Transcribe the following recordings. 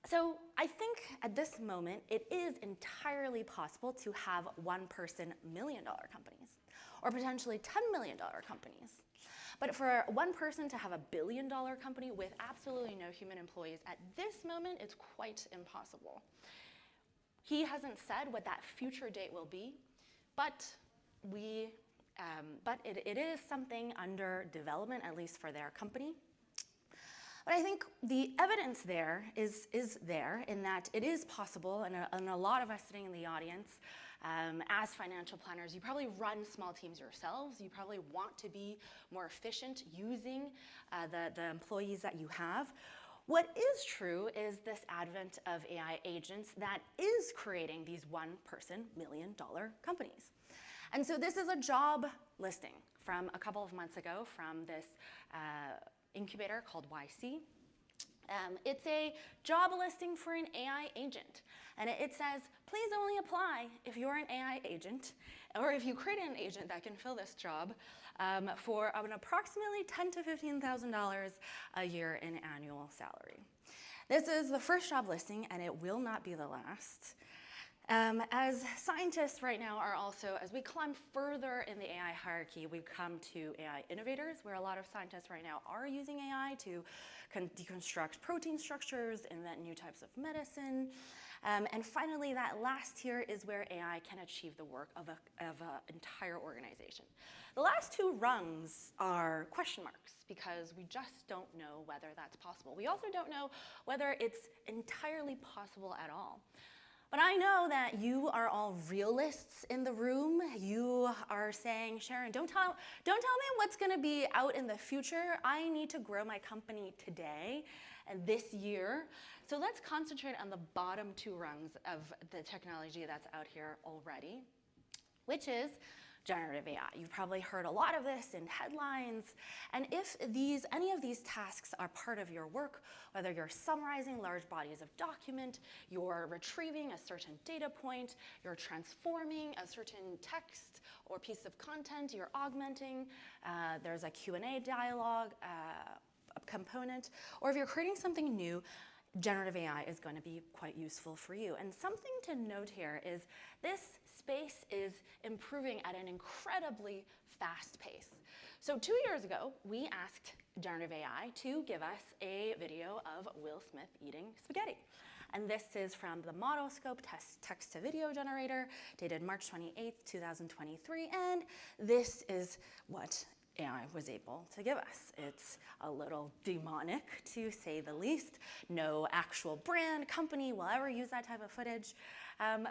So I think at this moment, it is entirely possible to have one-person million-dollar companies, or potentially $10 million companies. But for one person to have a billion-dollar company with absolutely no human employees, at this moment, it's quite impossible. He hasn't said what that future date will be, but it is something under development, at least for their company. But I think the evidence there is there in that it is possible, and a lot of us sitting in the audience, as financial planners, you probably run small teams yourselves. You probably want to be more efficient using the employees that you have. What is true is this advent of AI agents that is creating these one-person million-dollar companies. And so this is a job listing from a couple of months ago from this incubator called YC. It's a job listing for an AI agent. And it says, please only apply if you're an AI agent, or if you create an agent that can fill this job for an approximately $10,000 to $15,000 a year in annual salary. This is the first job listing, and it will not be the last. As scientists right now are also, as we climb further in the AI hierarchy, we come to AI innovators, where a lot of scientists right now are using AI to deconstruct protein structures, invent new types of medicine. And finally, that last tier is where AI can achieve the work of an entire organization. The last two rungs are question marks, because we just don't know whether that's possible. We also don't know whether it's entirely possible at all. But I know that you are all realists in the room. You are saying, Sharon, don't tell me what's going to be out in the future. I need to grow my company today and this year. So let's concentrate on the bottom two rungs of the technology that's out here already, which is generative AI. You've probably heard a lot of this in headlines. And if any of these tasks are part of your work, whether you're summarizing large bodies of document, you're retrieving a certain data point, you're transforming a certain text or piece of content, you're augmenting, there's a Q&A dialogue component, or if you're creating something new, generative AI is going to be quite useful for you. And something to note here is this space is improving at an incredibly fast pace. So 2 years ago, we asked generative AI to give us a video of Will Smith eating spaghetti. And this is from the Modelscope text-to-video generator, dated March 28th, 2023. And this is what AI was able to give us. It's a little demonic, to say the least. No actual brand, company will ever use that type of footage.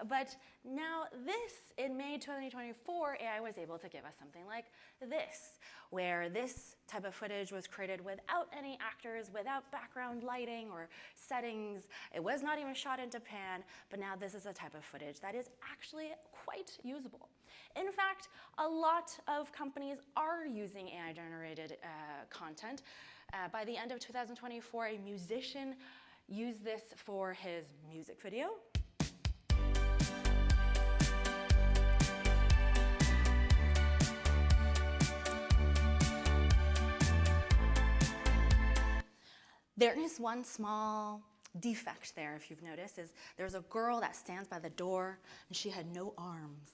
But now this, in May 2024, AI was able to give us something like this, where this type of footage was created without any actors, without background lighting or settings. It was not even shot in Japan, but now this is a type of footage that is actually quite usable. In fact, a lot of companies are using AI-generated content. By the end of 2024, a musician used this for his music video. There is one small defect there, if you've noticed, is there's a girl that stands by the door and she had no arms.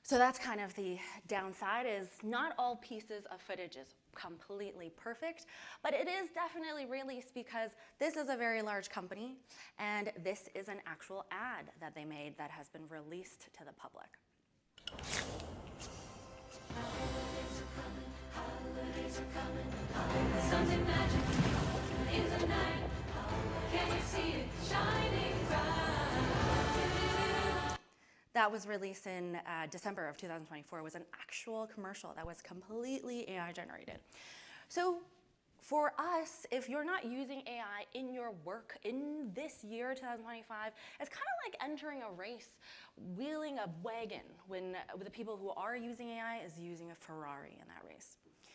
So that's kind of the downside, is not all pieces of footage is completely perfect, but it is definitely released because this is a very large company and this is an actual ad that they made that has been released to the public. Holidays are coming, something magic in the night. Can you see it shining bright? That was released in December of 2024. It was an actual commercial that was completely AI generated. So for us, if you're not using AI in your work in this year, 2025, it's kind of like entering a race, wheeling a wagon when the people who are using AI is using a Ferrari in that race.